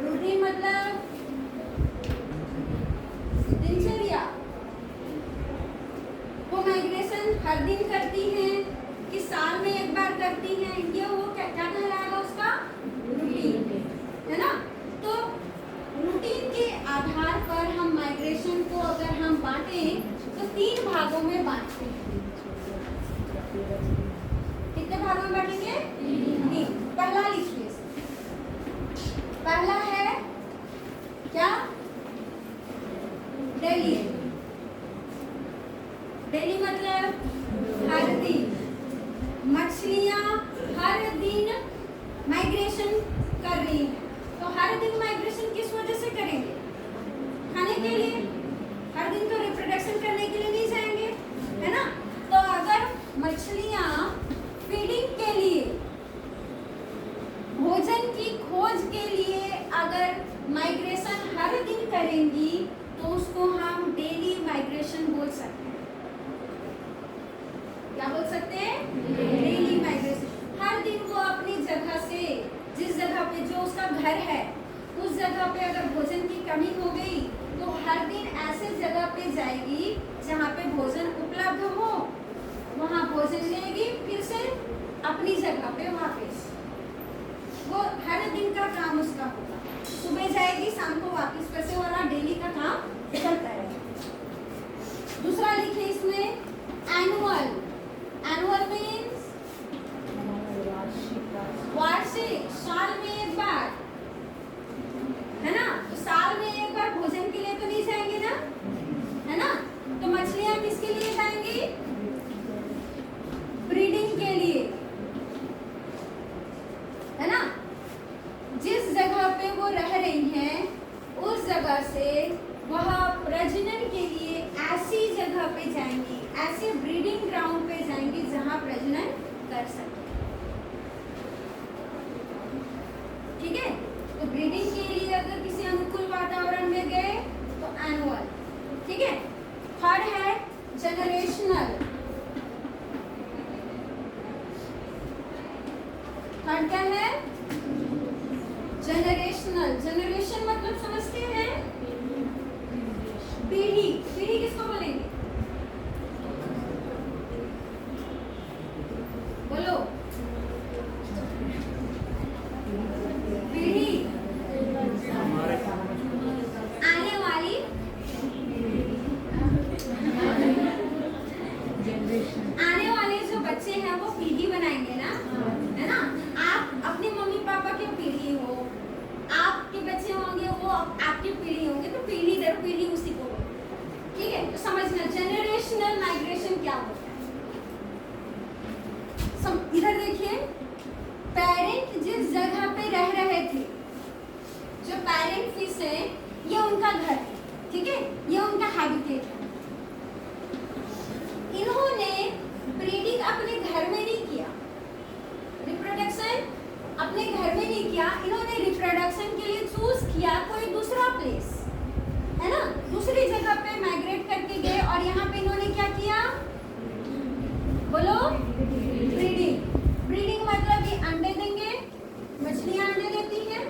Routine मतलब दिनचर्या। वो माइग्रेशन हर दिन करती हैं कि साल में एक बार करती हैं, ये वो क्या कहलाएगा उसका रूटीन, है ना। तो रूटीन के आधार पर हम माइग्रेशन को अगर हम बांटें तो 3 भागों में बांटते हैं। कितने भागों में बांटेंगे? 3। पहला लिखिए, पहला है क्या? डेली। डेली मतलब हर दिन। मछलियां हर दिन माइग्रेशन कर रही हैं, तो हर दिन माइग्रेशन किस वजह से करेंगे? खाने के लिए। हर दिन तो रिप्रोडक्शन करने के लिए नहीं जाएंगे, है ना। तो अगर मछलियां फीडिंग के लिए, भोजन की खोज के लिए अगर माइग्रेशन हर दिन करेंगी तो उसको हम डेली माइग्रेशन बोल सकते हैं। क्या बोल सकते हैं? Daily migration. हर दिन वो अपनी जगह से, जिस जगह पे जो उसका घर है, उस जगह पे अगर भोजन की कमी हो गई तो हर दिन ऐसे जगह पे जाएगी जहाँ पे भोजन उपलब्ध हो, वहाँ भोजन लेगी, फिर से अपनी जगह पे वापस। वो हर दिन का काम उसका होगा, सुबह जाएगी शाम को वापस, वैसे वाला डेली का काम चलता रहेगा। दूसरा लिखिए इसमें एनुअल। एनुअल मीन्स वार्षिक, साल में एक बार, है ना। तो साल में एक बार भोजन के लिए तो नहीं जाएंगे ना, है ना। तो मछलियां किसके पे जाएंगी, ऐसे ब्रीडिंग ग्राउंड पे जाएंगी जहां प्रजनन कर सके। ठीक है, तो ब्रीडिंग के लिए अगर किसी अनुकूल वातावरण में गए तो एनुअल। ठीक है, थर्ड है जनरेशनल। थर्ड क्या है? जनरेशनल। जनरेशन मतलब समझते हैं? पीढ़ी। पीढ़ी किसको बोलेंगे? बोलो। पीढ़ी आने वाली आने वाले जो बच्चे हैं वो पीढ़ी बनाएंगे ना, है ना। आप अपने मम्मी पापा की पीढ़ी हो, आपके बच्चे होंगे वो आपकी पीढ़ी होंगे, तो पीढ़ी दर पीढ़ी उसी को। ठीक है, तो समझना जनरेशनल माइग्रेशन क्या होता है। इधर देखिए, पेरेंट जिस जगह पे रह रहे थे, जो पेरेंट फिश है ये उनका घर है। ठीक है, ये उनका हैबिटेट है। इन्होंने ब्रीडिंग अपने घर में नहीं किया, रिप्रोडक्शन अपने घर में नहीं किया, इन्होंने रिप्रोडक्शन के लिए चूज किया कोई दूसरा प्लेस, है ना। दूसरी जगह पे माइग्रेट करके गए और यहाँ पे इन्होंने क्या किया? बोलो। ब्रीडिंग। ब्रीडिंग मतलब ये अंडे देंगे, मछलियाँ अंडे देती हैं,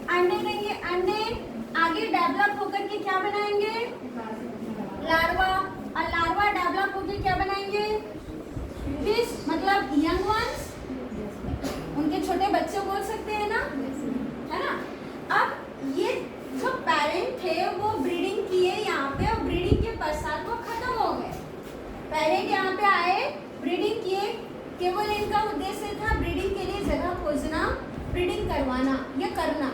अंडे देंगे, अंडे आगे डेवलप होकर के क्या बनाएंगे? लार्वा। और लार्वा डेवलप होकर क्या बनाएंगे? फिश, मतलब यंग वंस, उनके छोटे बच्चे बोल सकते हैं ना, है ना। अब ये जो पेरेंट थे वो ब्रीडिंग किए यहाँ पे, और ब्रीडिंग के पश्चात वो खत्म हो गए। पेरेंट यहाँ पे आए, ब्रीडिंग किए, केवल इनका उद्देश्य था ब्रीडिंग के लिए जगह खोजना, ब्रीडिंग करवाना या करना।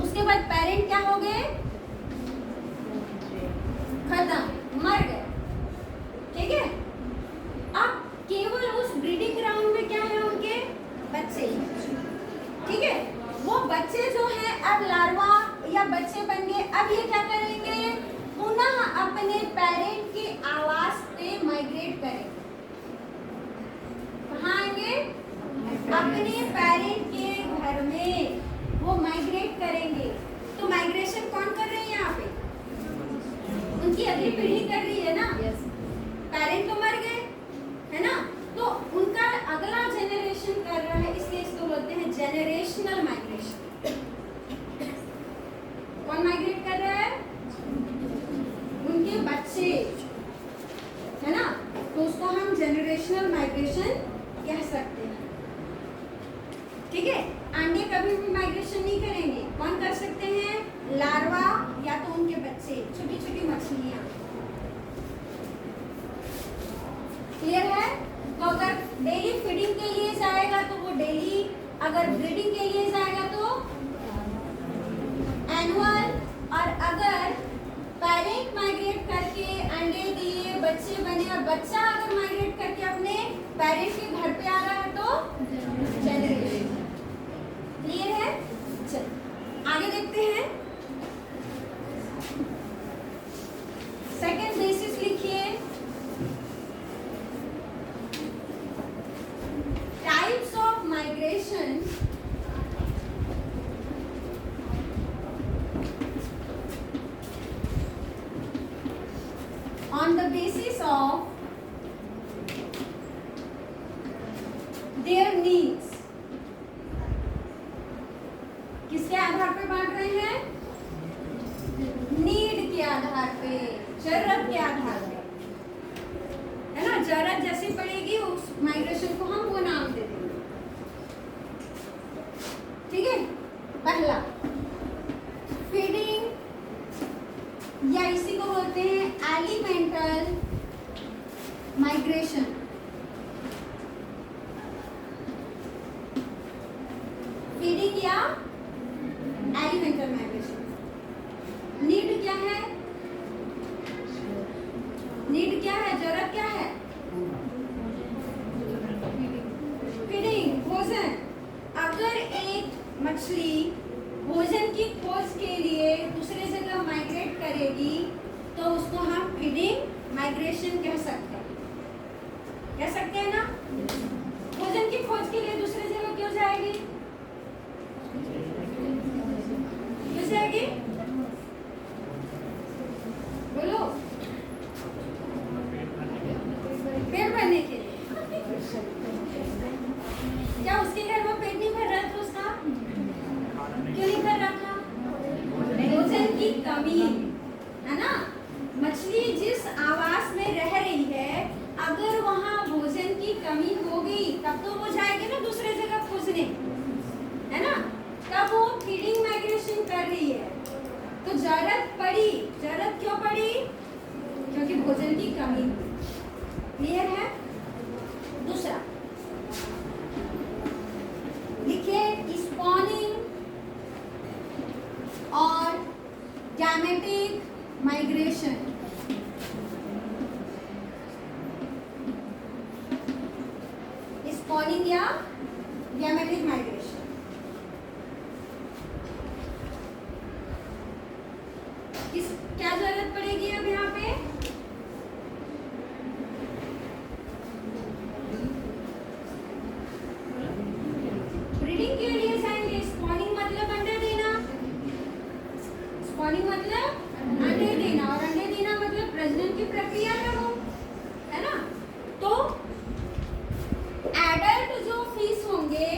उसके बाद पेरेंट क्या हो गए? खत्म, मर गए। ठीक है, अब केवल उस ब्रीडिंग ग्राउंड में क्या है? उनके बच्चे। ठीक है, वो बच्चे जो हैं अब लार्वा या बच्चे बन गए। अब ये क्या करेंगे? पुनः अपने पेरेंट के आवास पे माइग्रेट करेंगे। कहाँ आएंगे? अपने पेरेंट के घर में वो माइग्रेट करेंगे। तो माइग्रेशन कौन कर रहे हैं यहाँ पे? उनकी अगली पीढ़ी कर रही है ना। पेरेंट तो मर गए, है ना, तो उनका अगला जनरेशन कर रहा है, इसलिए इसको बोलते हैं जनरेशनल माइग्रेशन। कौन माइग्रेट कर रहा है? उनके बच्चे, है ना, तो उसको हम जनरेशनल माइग्रेशन कह सकते हैं। ठीक है, अंडे कभी भी माइग्रेशन नहीं करेंगे। कौन कर सकते हैं? लार्वा या तो उनके बच्चे, छोटी छोटी मछलियां। क्लियर है? तो अगर डेली फीडिंग के लिए जाएगा तो वो डेली, अगर ब्रीडिंग के लिए जाएगा तो एनुअल, और अगर पेरेंट माइग्रेट करके अंडे दिए, बच्चे बने, और बच्चा अगर माइग्रेट करके अपने पेरेंट के घर पे आ रहा है तो जनरेशन। क्लियर है? चल आगे देखते हैं। सेकेंड बेसिस लिखिए, types of migration. On the basis of their needs। किसके आधार पे बांट रहे हैं? नीड के आधार पे, जरूरत के आधार पे, है ना। जरूरत जैसी पड़ेगी उस माइग्रेशन को हम वो नाम दे देंगे। ठीक है, पहला फीडिंग, या इसी को बोलते हैं एलिमेंटल माइग्रेशन। फीडिंग या एलिमेंटल माइग्रेशन। नीड क्या है? नीड क्या है? जरूरत क्या है? फीडिंग, भोजन। अगर एक मछली भोजन की खोज के लिए दूसरे जगह माइग्रेट करेगी तो उसको हम फीडिंग माइग्रेशन कह सकते हैं ना। भोजन की खोज के लिए दूसरी जगह क्यों जाएगी? क्यों जाएगी? बोलो। पेट भरने के लिए। क्या उसके घर में पेट नहीं भर रहा था उसका? क्यों नहीं भर रहा था? भोजन की कमी है ना। मछली जिस आवास में रह रही है, अगर वहां भोजन की कमी हो गई तब तो वो जाएगी ना दूसरे जगह खोजने, है ना। तब वो फीडिंग माइग्रेशन कर रही है, तो जरूरत पड़ी। जरूरत क्यों पड़ी? क्योंकि भोजन की कमी हुई। क्लियर है? दूसरा लिखिए स्पॉनिंग और गैमेटिक माइग्रेशन। स्पॉनिंग या गैमेटिक माइग्रेशन। क्या जरूरत पड़ेगी अब यहाँ पे? ब्रीडिंग के लिए जाएंगे। स्पॉनिंग मतलब अंडे देना। स्पॉनिंग मतलब अंडे देना, और अंडे देना मतलब प्रजनन की प्रक्रिया में हो, है ना। तो एडल्ट जो फिश होंगे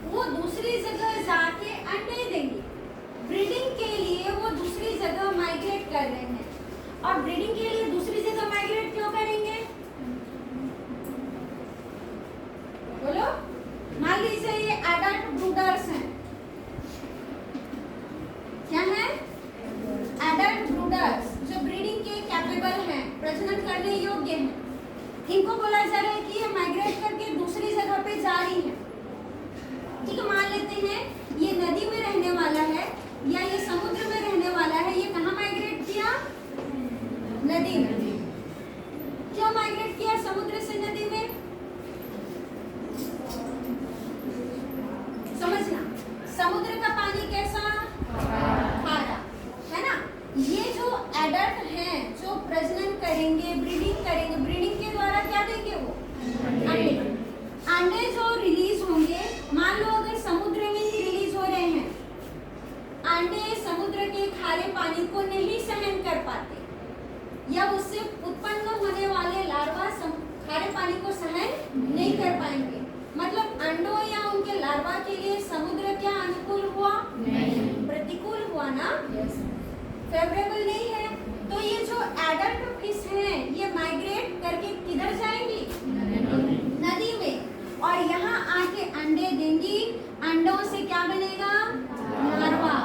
वो दूसरी जगह जाके अंडे देंगे। ब्रीडिंग के लिए वो दूसरी जगह माइग्रेट कर रहे हैं। और ब्रीडिंग के लिए दूसरी जगह माइग्रेट क्यों करेंगे? बोलो। मान लीजिए ये एडल्ट ब्रूडर्स हैं। क्या है? एडल्ट ब्रूडर्स जो ब्रीडिंग के कैपेबल हैं, प्रजनन करने योग्य हैं। इनको बोला जा रहा है कि ये माइग्रेट करके दूसरी जगह पे जा रही है। ठीक है, मान लेते हैं ये नदी में रहने वाला है या ये समुद्र में रहने वाला है। ये कहाँ माइग्रेट किया? नदी में। क्यों माइग्रेट किया समुद्र से नदी में? समझना, समुद्र का पानी कैसा? खारा, है ना। ये जो एडल्ट हैं जो प्रजनन करेंगे, ब्रीडिंग करेंगे, ब्रीडिंग के द्वारा क्या देंगे? वो अंडे। अंडे जो रिलीज होंगे, मान लो अगर समुद्र में ही रिलीज हो रहे हैं, अंडे समुद्र के खारे पानी को नहीं सहन कर पाते, या उससे उत्पन्न होने वाले लार्वा खारे पानी को सहन नहीं कर पाएंगे। मतलब अंडों या उनके लार्वा के लिए समुद्र क्या अनुकूल हुआ? नहीं। प्रतिकूल हुआ ना। फेवरेबल नहीं है। तो ये जो एडल्ट फिश हैं ये माइग्रेट करके किधर जाएंगी? नदी में। और यहाँ आके अंडे देंगी। अंडों से क्या बनेगा? लार्वा।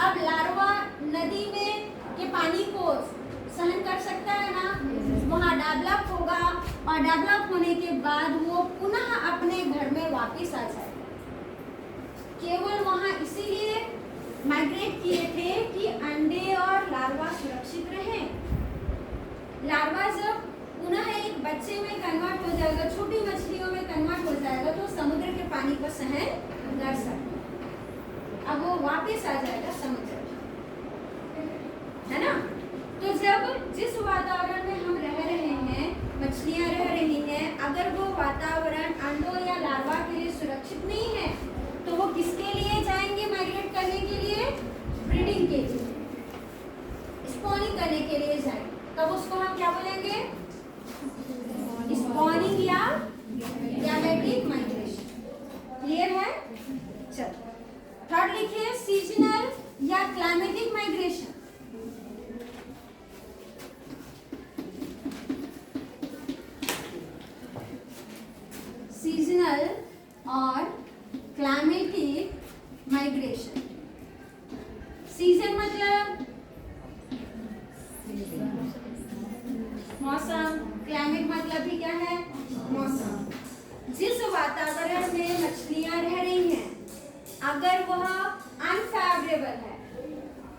अब लार्वा नदी में के पानी को सहन कर सकता है ना, वहाँ डेवलप होगा, और डेवलप होने के बाद वो पुनः अपने घर में वापस आ जाएगा। केवल वहाँ इसीलिए माइग्रेट किए थे कि अंडे और लार्वा सुरक्षित रहे। लार्वा जब पुनः एक बच्चे में कन्वर्ट हो जाएगा, छोटी मछलियों में कन्वर्ट हो जाएगा, तो समुद्र के पानी को सहन कर सकता। अब वो वापस आ जाएगा समुद्र, है ना। तो जब जिस वातावरण में हम रह रहे हैं, मछलियां रह रही हैं, अगर वो वातावरण अंडों या लार्वा के लिए सुरक्षित नहीं है, तो वो किसके लिए जाएंगे माइग्रेट करने के लिए? ब्रीडिंग के लिए, स्पॉनिंग करने के लिए जाएंगे। तब उसको हम क्या बोलेंगे? स्पॉनिंग या गैमेटिक माइग्रेशन। क्लियर है? चलो थर्ड लिखिए सीजनल या क्लाइमेटिक माइग्रेशन। सीजनल और क्लाइमेटिक माइग्रेशन। सीजन मतलब मौसम, क्लाइमेट मतलब भी क्या है? मौसम। जिस वातावरण में मछलियां रह रही हैं, अगर वह अनफेवरेबल है,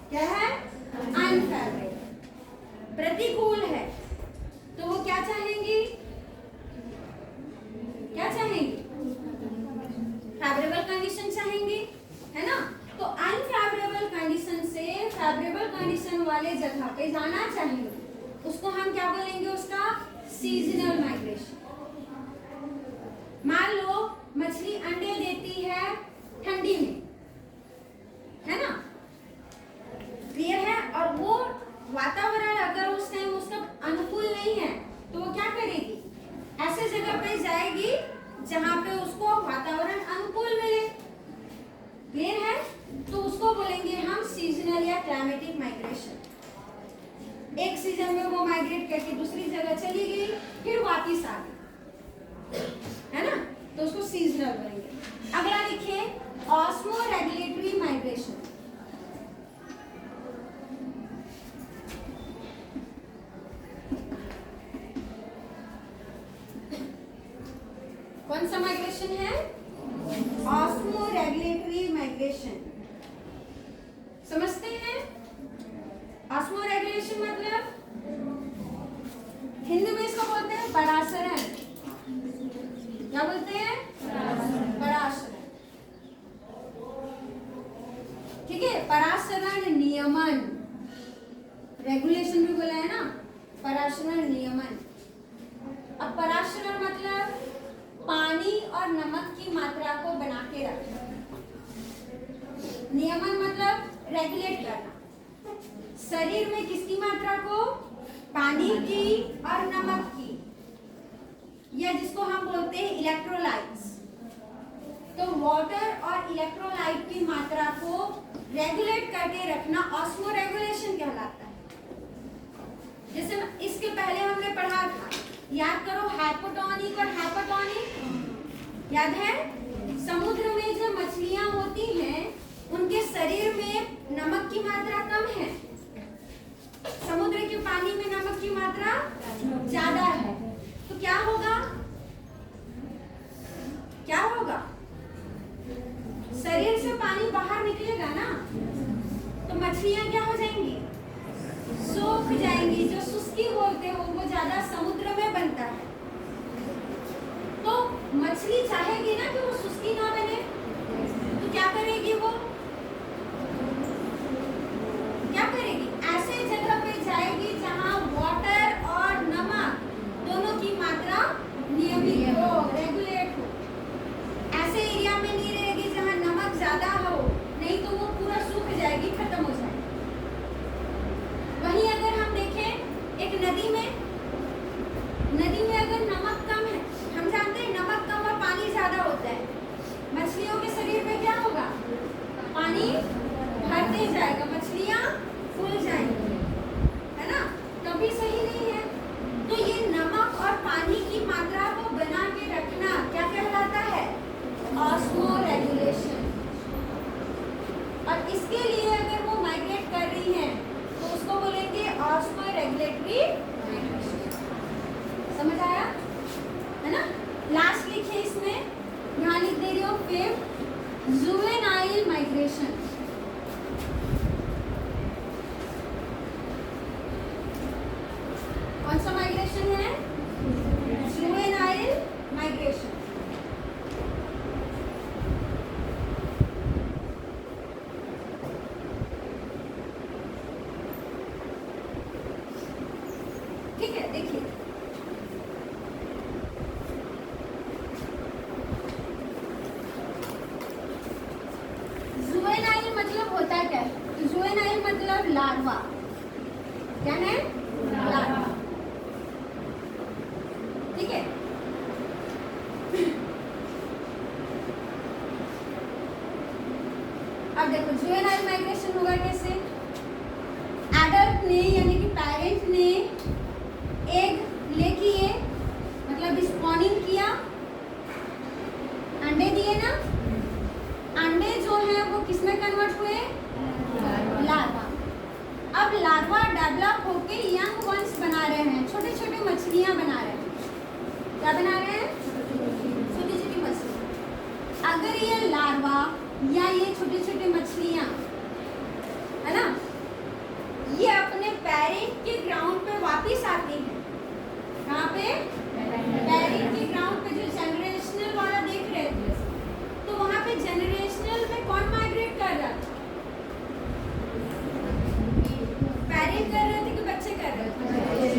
क्या है? अनफेवरेबल, प्रतिकूल है, तो वो क्या चाहेंगी? क्या चाहेंगी? फेवरेबल कंडीशन चाहेंगी, है ना। तो अनफेवरेबल कंडीशन से फेवरेबल कंडीशन वाले जगह पे जाना चाहेंगे। उसको हम क्या बोलेंगे, उसका सीजनल माइग्रेशन। मान लो मछली अंडे देती है ठंडी में, है ना, क्लियर है, और वो वातावरण अगर उस टाइम उसका अनुकूल नहीं है तो वो क्या करेगी, ऐसे जगह पे जाएगी जहां पे उसको वातावरण अनुकूल मिले, क्लियर है, तो उसको बोलेंगे हम सीजनल या क्लाइमेटिक माइग्रेशन। एक सीजन में वो माइग्रेट करके दूसरी जगह चली गई, फिर वापस आ गई, है ना, तो उसको सीजनल बोलेंगे। अगला लिखिए ऑस्मो रेगुलेटरी माइग्रेशन। कौन सा माइग्रेशन है, ऑस्मो रेगुलेटरी माइग्रेशन। समझते हैं ऑस्मो रेगुलेशन मतलब, हिंदी में इसको बोलते हैं परासरण। क्या बोलते हैं, परासरण, ठीक है, परासरण नियमन, रेगुलेशन भी बोला है ना, परासरण नियमन। अब परासरण मतलब पानी और नमक की मात्रा को बना के रखना, नियमन मतलब रेगुलेट करना, शरीर में किसकी मात्रा को, पानी की और नमक की, या जिसको हम बोलते हैं इलेक्ट्रोलाइट्स। तो वाटर और इलेक्ट्रोलाइट की मात्रा को रेगुलेट करके रखना ऑस्मो रेगुलेशन कहलाता है। जैसे इसके पहले हमने पढ़ा था, याद करो, हाइपोटोनिक और हाइपोटोनिक, याद है, समुद्र में जो मछलियां होती हैं उनके शरीर में नमक की मात्रा कम है, समुद्र के पानी में नमक की मात्रा ज्यादा है, तो क्या होगा, क्या होगा, शरीर से पानी बाहर निकलेगा ना, तो मछलियां क्या हो जाएंगी, सूख जाएंगी, जो सुस्ती बोलते हो वो ज्यादा समुद्र में बनता है। तो मछली चाहेगी ना कि वो सुस्ती ना बने, तो क्या करेगी, वो क्या करेगी, ऐसे जगह पे जाएगी जहां वाटर और नमक दोनों की मात्रा नियमित हो, रेगुलेट हो। ऐसे एरिया में नहीं रहेगी जहां नमक ज्यादा हो, नहीं तो वो पूरा सूख जाएगी, खत्म हो जाएगी। वहीं अगर हम देखें एक नदी में अगर नमक कम है, हम जानते हैं नमक कम और पानी ज्यादा होता है, मछलियों के शरीर में क्या होगा, पानी भरते जाएगा, मछलियां फूल जाएंगी, है ना, कभी सही नहीं है। तो ये नमक और पानी की मात्रा को बना के रखना क्या कहलाता है, ऑस्मो रेगुलेशन। और इसके लिए अगर वो माइग्रेट कर रही है तो उसको बोलेंगे ऑस्मो रेगुलेटरी माइग्रेशन। समझ आया, है ना। लास्ट लिखिए इसमें, यहाँ लिख दे रही हो, फिर जुवेनाइल माइग्रेशन। कौन सा माइग्रेशन है, जुवेनाइल माइग्रेशन। ठीक है, देखिए जुवेनाइल मतलब होता क्या है, जुवेनाइल मतलब लार्वा, क्या है, लार्वा, ठीक है। अब देखो जुवेनाइल माइग्रेशन होगा कैसे, एडल्ट ने यानी कि पेरेंट ने एग ले किए, मतलब स्पॉनिंग किया, अंडे दिए ना, अंडे जो है वो किसमें कन्वर्ट हुए, लार्वा। अब लार्वा डेवलप होके यंग वंस बना रहे हैं, छोटे छोटे मछलियां बना रहे हैं, क्या बना रहे हैं, छोटी छोटी मछलियां। अगर ये लार्वा या ये छोटे छोटे मछलियां, है ना, ये अपने पेरेंट के ग्राउंड पे वापस आती हैं, कहाँ पे, पेरेंट के ग्राउंड पे, जो जनरेशनल वाला देख रहे थे, तो वहां पे जनरेशनल में कौन माइग्रेट कर रहा था, पेरेंट कर रहे थे कि बच्चे कर रहे थे,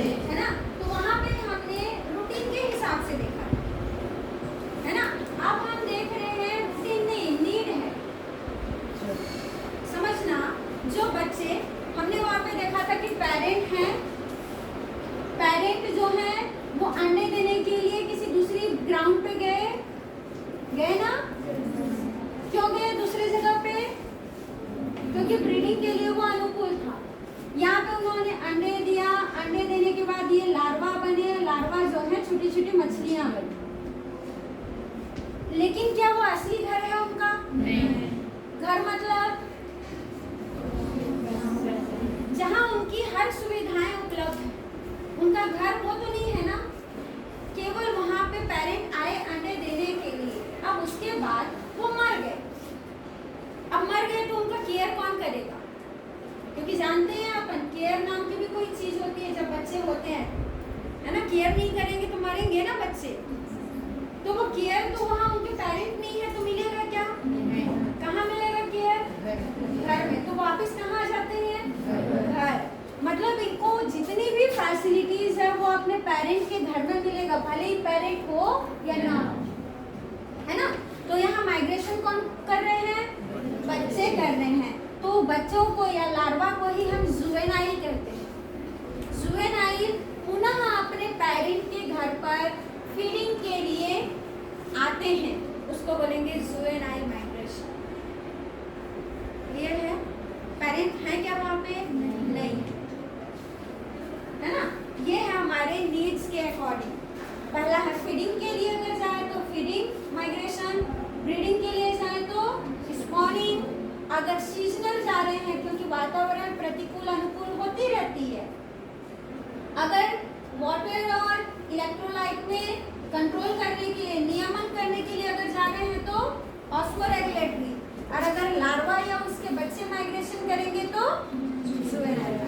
केयर नहीं करेंगे तो मरेंगे ना बच्चे। तो वो केयर तो वहाँ उनके पेरेंट नहीं है तो मिलेगा क्या? कहाँ मिलेगा केयर? घर में। तो वापस कहाँ आ जाते हैं? घर। मतलब इनको जितनी भी फैसिलिटीज है वो अपने पेरेंट के घर में मिलेगा, भले ही पेरेंट हो या ना हो, है ना। तो यहाँ माइग्रेशन कौन कर रहे हैं? बच्चे कर रहे हैं। तो बच्चों को या लार्वा को ही हम जुवेनाइल कहते हैं। जुवेनाइल पुनः अपने पेरेंट के घर पर फीडिंग के लिए आते हैं, उसको बोलेंगे जुवेनाइल माइग्रेशन। क्लियर है? पेरेंट है क्या वहाँ पे? नहीं, है ना। ये है हमारे नीड्स के अकॉर्डिंग। पहला है फीडिंग के लिए अगर जाए तो फीडिंग माइग्रेशन, ब्रीडिंग के लिए जाए तो स्पॉनिंग, अगर सीजनल जा रहे हैं क्योंकि वातावरण प्रतिकूल अनुकूल होती रहती है, अगर वाटर और इलेक्ट्रोलाइट में कंट्रोल करने के लिए, नियमन करने के लिए अगर जा रहे हैं तो ऑस्मोरेगुलेटरी, और अगर लार्वा या उसके बच्चे माइग्रेशन करेंगे तो जुवेनाइल।